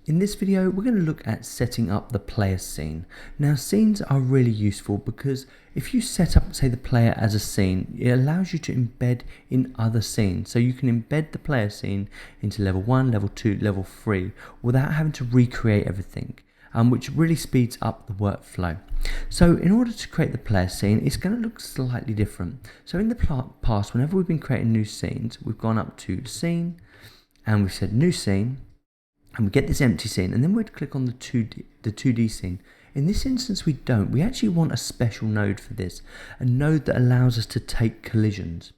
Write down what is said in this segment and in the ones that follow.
In this video, we're going to look at setting up the player scene. Now, scenes are really useful because if you set up, say, the player as a scene, it allows you to embed in other scenes. So you can embed the player scene into level 1, level 2, level 3 without having to recreate everything, which really speeds up the workflow. So in order to create the player scene, it's going to look slightly different. So in the past, whenever we've been creating new scenes, we've gone up to scene and we've said new scene. And we get this empty scene, and then we'd click on the 2D scene. In this instance, we don't. We actually want a special node for this, a node that allows us to take collisions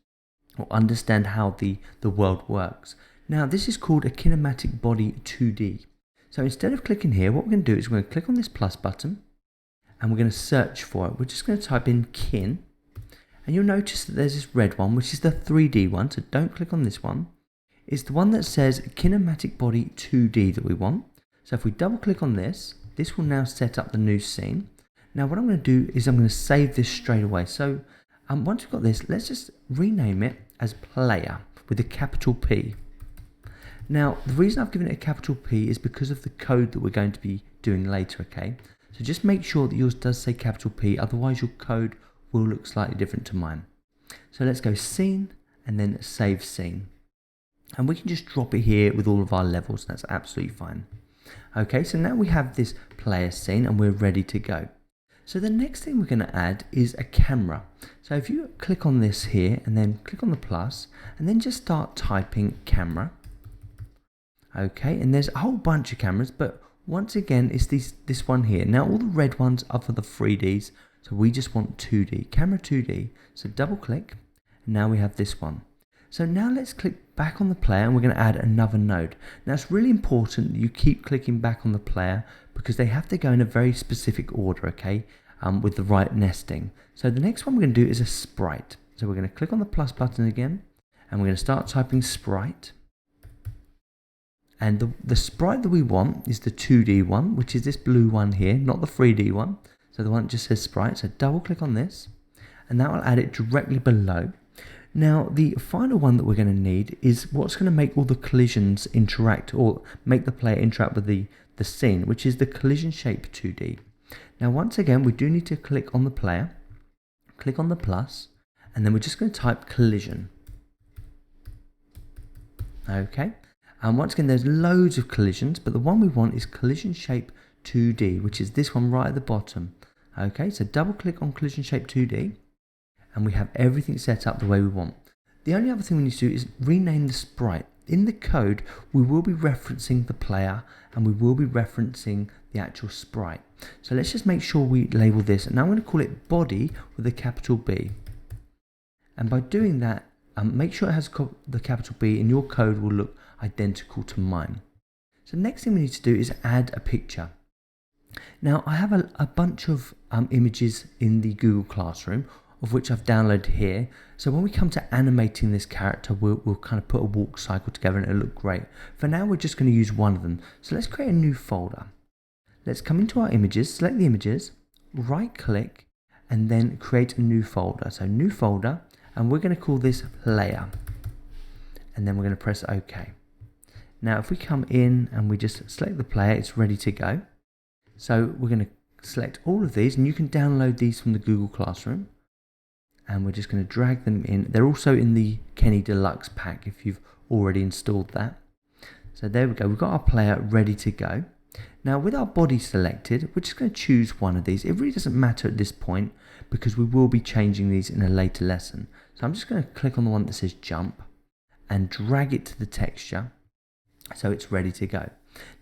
or understand how the world works. Now, this is called a Kinematic Body 2D. So instead of clicking here, what we're going to do is we're going to click on this plus button, and we're going to search for it. We're just going to type in kin, and you'll notice that there's this red one, which is the 3D one, so don't click on this one. It's the one that says Kinematic Body 2D that we want. So if we double click on this, this will now set up the new scene. Now what I'm going to do is I'm going to save this straight away. So once we've got this, let's just rename it as player with a capital P. Now the reason I've given it a capital P is because of the code that we're going to be doing later, okay? So just make sure that yours does say capital P, otherwise your code will look slightly different to mine. So let's go scene and then save scene. And we can just drop it here with all of our levels. That's absolutely fine. Okay, so now we have this player scene and we're ready to go. So the next thing we're going to add is a camera. So if you click on this here and then click on the plus and then just start typing camera. Okay, and there's a whole bunch of cameras, but once again, it's this one here. Now all the red ones are for the 3Ds, so we just want 2D, camera 2D. So double click, and now we have this one. So now let's click back on the player and we're going to add another node. Now it's really important that you keep clicking back on the player because they have to go in a very specific order, okay, with the right nesting. So the next one we're going to do is a sprite. So we're going to click on the plus button again and we're going to start typing sprite. And the sprite that we want is the 2D one, which is this blue one here, not the 3D one. So the one that just says sprite. So double click on this and that will add it directly below. Now the final one that we're going to need is what's going to make all the collisions interact or make the player interact with the scene, which is the collision shape 2D. Now once again we do need to click on the player, click on the plus, and then we're just going to type collision. Okay, and once again there's loads of collisions, but the one we want is collision shape 2D, which is this one right at the bottom. Okay, so double click on collision shape 2D. And we have everything set up the way we want. The only other thing we need to do is rename the sprite. In the code, we will be referencing the player and we will be referencing the actual sprite. So let's just make sure we label this. And now I'm going to call it body with a capital B. And by doing that, make sure it has the capital B and your code will look identical to mine. So the next thing we need to do is add a picture. Now I have a bunch of images in the Google Classroom, of which I've downloaded here. So when we come to animating this character, we'll kind of put a walk cycle together and it'll look great. For now, we're just going to use one of them. So let's create a new folder. Let's come into our images, select the images, right click, and then create a new folder. So new folder, and we're going to call this player. And then we're going to press OK. Now, if we come in and we just select the player, it's ready to go. So we're going to select all of these, and you can download these from the Google Classroom. And we're just going to drag them in. They're also in the Kenny Deluxe pack if you've already installed that. So there we go. We've got our player ready to go. Now with our body selected, we're just going to choose one of these. It really doesn't matter at this point because we will be changing these in a later lesson. So I'm just going to click on the one that says jump and drag it to the texture so it's ready to go.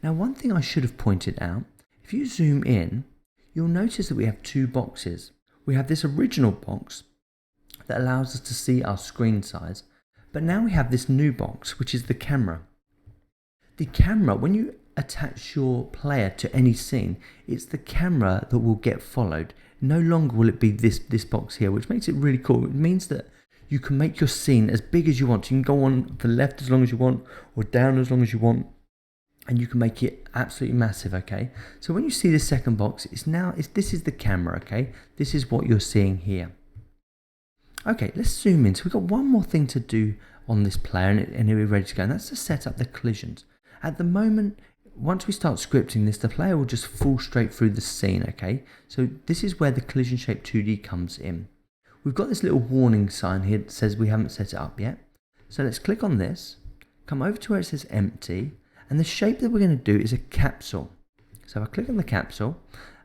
Now one thing I should have pointed out, if you zoom in, you'll notice that we have two boxes. We have this original box that allows us to see our screen size. But now we have this new box, which is the camera. The camera, when you attach your player to any scene, it's the camera that will get followed. No longer will it be this box here, which makes it really cool. It means that you can make your scene as big as you want. You can go on the left as long as you want, or down as long as you want, and you can make it absolutely massive, okay? So when you see the second box, this is the camera, okay? This is what you're seeing here. Okay, let's zoom in. So we've got one more thing to do on this player and we're ready to go, and that's to set up the collisions. At the moment, once we start scripting this, the player will just fall straight through the scene, okay? So this is where the collision shape 2D comes in. We've got this little warning sign here that says we haven't set it up yet. So let's click on this, come over to where it says empty, and the shape that we're going to do is a capsule. So if I click on the capsule,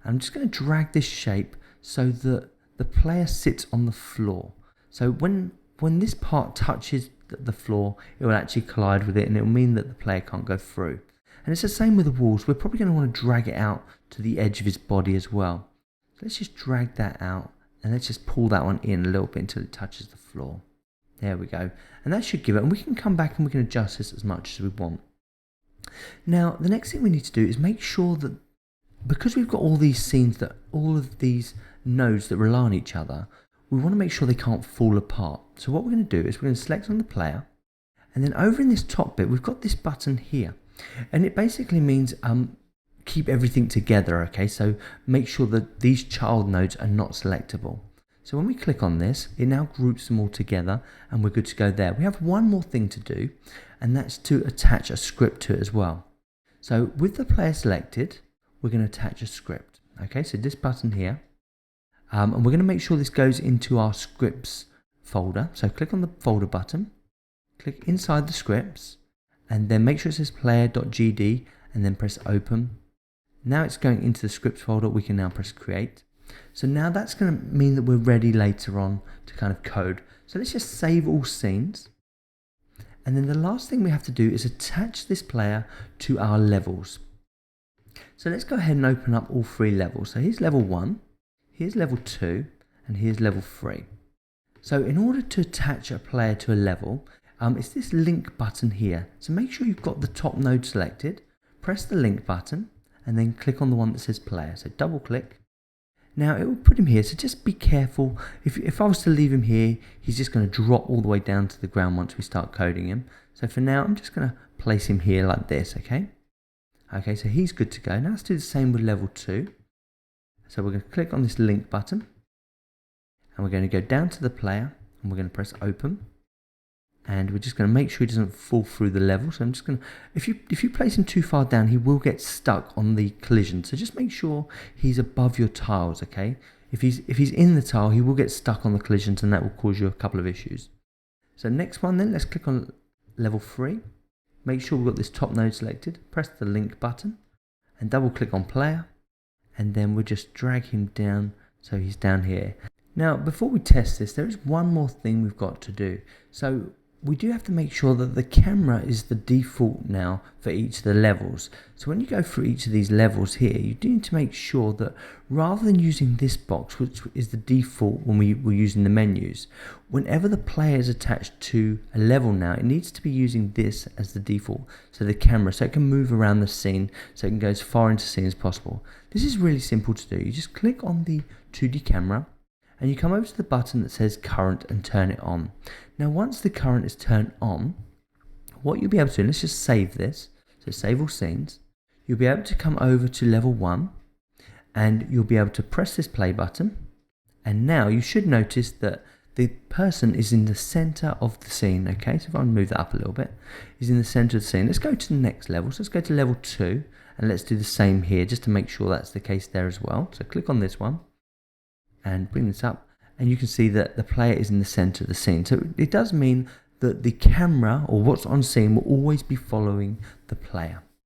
I'm just going to drag this shape so that the player sits on the floor. So when this part touches the floor, it will actually collide with it, and it will mean that the player can't go through. And it's the same with the walls. We're probably going to want to drag it out to the edge of his body as well. So let's just drag that out, and let's just pull that one in a little bit until it touches the floor. There we go. And that should give it, and we can come back and we can adjust this as much as we want. Now, the next thing we need to do is make sure that, because we've got all these scenes, that all of these nodes that rely on each other, we want to make sure they can't fall apart. So what we're going to do is we're going to select on the player, and then over in this top bit, we've got this button here. And it basically means keep everything together, okay? So make sure that these child nodes are not selectable. So when we click on this, it now groups them all together, and we're good to go there. We have one more thing to do, and that's to attach a script to it as well. So with the player selected, we're going to attach a script. Okay, so this button here, and we're going to make sure this goes into our scripts folder. So click on the folder button, click inside the scripts, and then make sure it says player.gd, and then press open. Now it's going into the scripts folder. We can now press create. So now that's going to mean that we're ready later on to kind of code. So let's just save all scenes. And then the last thing we have to do is attach this player to our levels. So let's go ahead and open up all three levels. So here's level 1, here's level 2, and here's level 3. So in order to attach a player to a level, it's this link button here. So make sure you've got the top node selected, press the link button, and then click on the one that says player. So double click. Now it will put him here, so just be careful. If I was to leave him here, he's just going to drop all the way down to the ground once we start coding him. So for now, I'm just going to place him here like this, okay? Okay, so he's good to go. Now let's do the same with level 2. So we're going to click on this link button, and we're going to go down to the player, and we're going to press open. And we're just going to make sure he doesn't fall through the level. So I'm just going to, if you place him too far down, he will get stuck on the collision. So just make sure he's above your tiles, okay? If he's in the tile, he will get stuck on the collisions, and that will cause you a couple of issues. So next one then, let's click on level 3. Make sure we've got this top node selected. Press the link button and double click on player. And then we'll just drag him down so he's down here. Now, before we test this, there is one more thing we've got to do. So we do have to make sure that the camera is the default now for each of the levels. So when you go through each of these levels here, you do need to make sure that rather than using this box, which is the default when we were using the menus, whenever the player is attached to a level now, it needs to be using this as the default. So the camera, so it can move around the scene, so it can go as far into the scene as possible. This is really simple to do. You just click on the 2D camera, and you come over to the button that says current and turn it on. Now once the current is turned on, what you'll be able to do, let's just save this, so save all scenes, you'll be able to come over to level 1, and you'll be able to press this play button, and now you should notice that the person is in the center of the scene, okay? So if I move that up a little bit, he's in the center of the scene. Let's go to the next level, so let's go to level 2, and let's do the same here, just to make sure that's the case there as well. So click on this one, and bring this up, and you can see that the player is in the center of the scene. So it does mean that the camera or what's on scene will always be following the player.